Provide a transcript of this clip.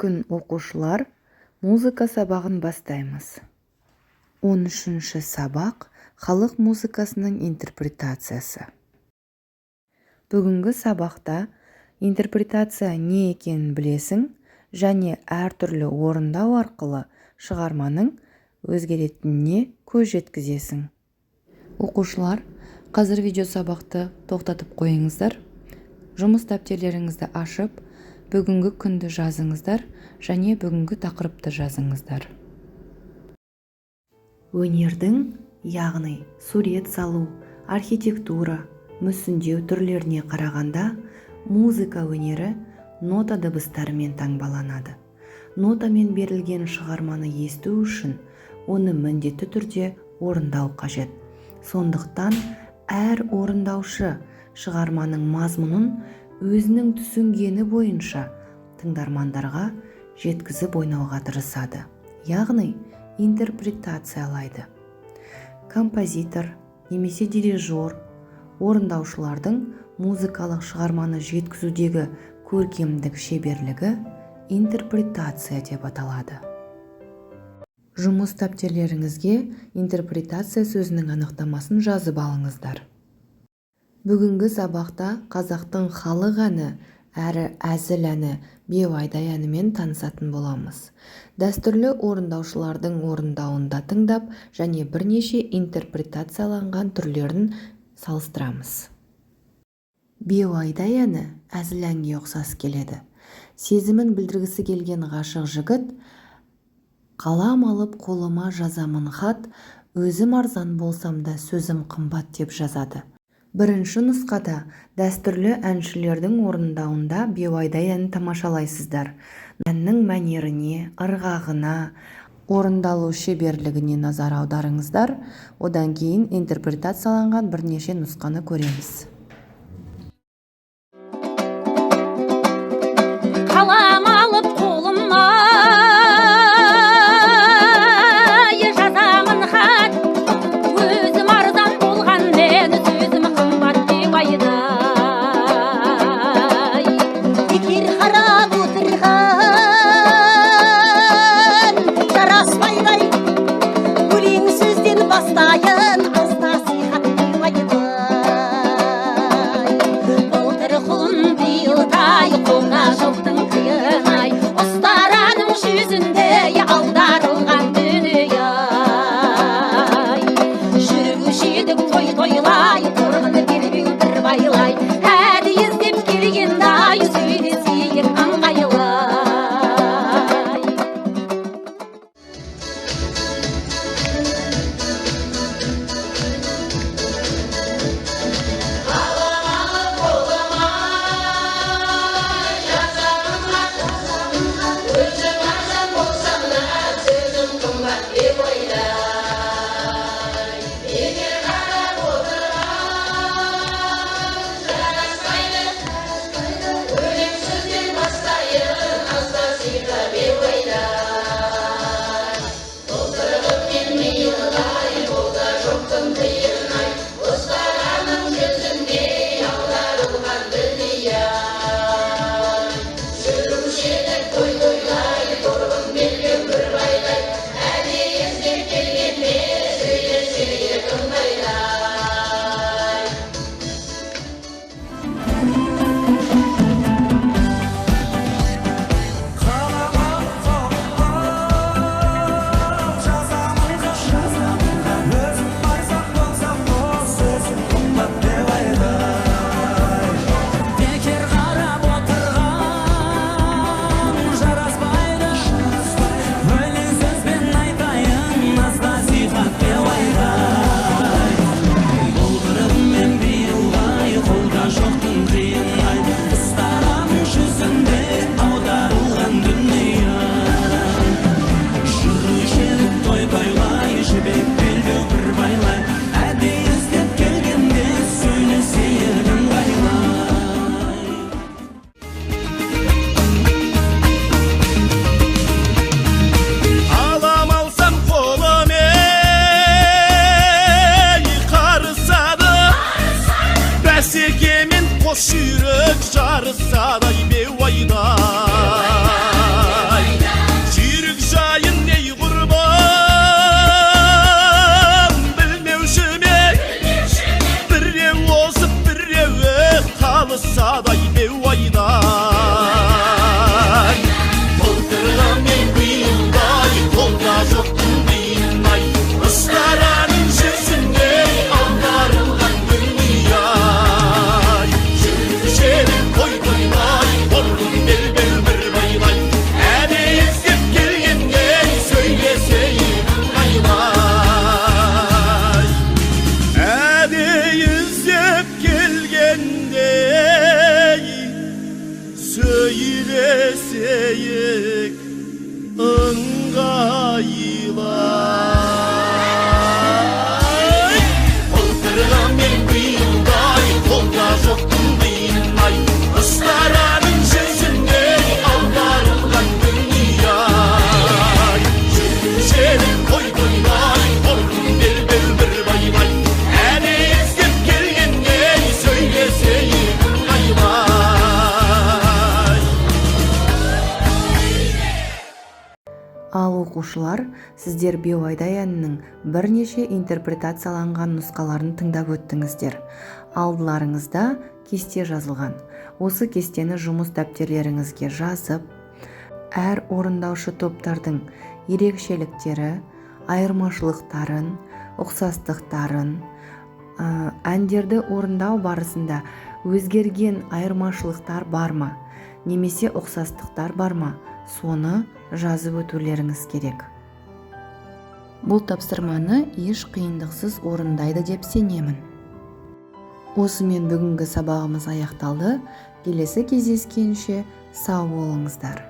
Бүгін оқушылар музыка сабағын бастаймыз. 13-ші сабақ халық музыкасының интерпретациясы. Бүгінгі сабақта интерпретация не екенін білесің және әртүрлі орындау арқылы шығарманың өзгеретініне көз жеткізесің. Оқушылар, қазір видео сабақты тоқтатып қойыңыздар. Жұмыс дәптерлеріңізді ашып, бүгінгі күнді жазыңыздар және бүгінгі тақырыпты жазыңыздар. Өнердің, яғни сурет салу, архитектура, мүсіндеу түрлеріне қарағанда, музыка өнері нота дыбыстарымен таңбаланады. Нотамен берілген шығарманы есту үшін оны міндетті түрде орындау қажет. Сондықтан әр орындаушы шығарманың мазмұнын өзінің түсінгені бойынша тыңдармандарға жеткізіп ойнауға тырысады, яғни интерпретациялайды. Композитор немесе дирижер орындаушылардың музыкалық шығарманы жеткізудегі көркемдік шеберлігі интерпретация деп аталады. Жұмыс дәптерлеріңізге интерпретация сөзінің анықтамасын жазып алыңыздар. Бүгінгі сабақта қазақтың халық әні әрі әзіл әні Беу-айдай әнімен танысатын боламыз. Дәстүрлі орындаушылардың орындауында тыңдап және бірнеше интерпретацияланған түрлерін салыстырамыз. Беу-айдай әні әзіл әнге ұқсас келеді. Сезімін білдіргісі келген ғашық жігіт қалам алып қолыма жазамын хат, өзім арзан болсам да сөзім қымбат деп жазады. Бірінші нұсқада дәстүрлі әншілердің орындауында Беу-айдай әнін тамашалайсыздар. Әннің мәнеріне, ырғағына, орындалу шеберлігіне назар аударыңыздар. Одан кейін интерпретацияланған бірнеше нұсқаны көреміз. Қалам алып қолыма жазамын хат, өзім арзан болғанмен сөзім қымбат деп айдай. Бекер қарап отырған жараспайды, өлең сөзден бастайын, аз насихат деп айдай. Былтыр құлын биылдай, қолда жоқтың қиын-ай, ұстараның жүзінде аударылған дүние-ай. Жүруші едік той-тойлай, торғыны белбеу бір байлай, әді іздеп келген-ай, сөйлесейік аңғайлай. Boş yürek jarısa da Beu-ayday. тыңдаушылар, сіздер Беу-айдай әнінің бірнеше интерпретацияланған нұсқаларын тыңдап өттіңіздер. Алдыларыңызда кесте жазылған. Осы кестені жұмыс дәптерлеріңізге жазып, әр орындаушы топтардың ерекшеліктері, айырмашылықтарын, ұқсастықтарын, әндерді орындау барысында өзгерген айырмашылықтар бар ма, немесе ұқсастықтар бар ма, соны жазып өтулеріңіз керек. Бұл тапсырманы еш қиындықсыз орындайды деп сенемін. Осымен бүгінгі сабағымыз аяқталды. Келесі кездескенше сау болыңыздар.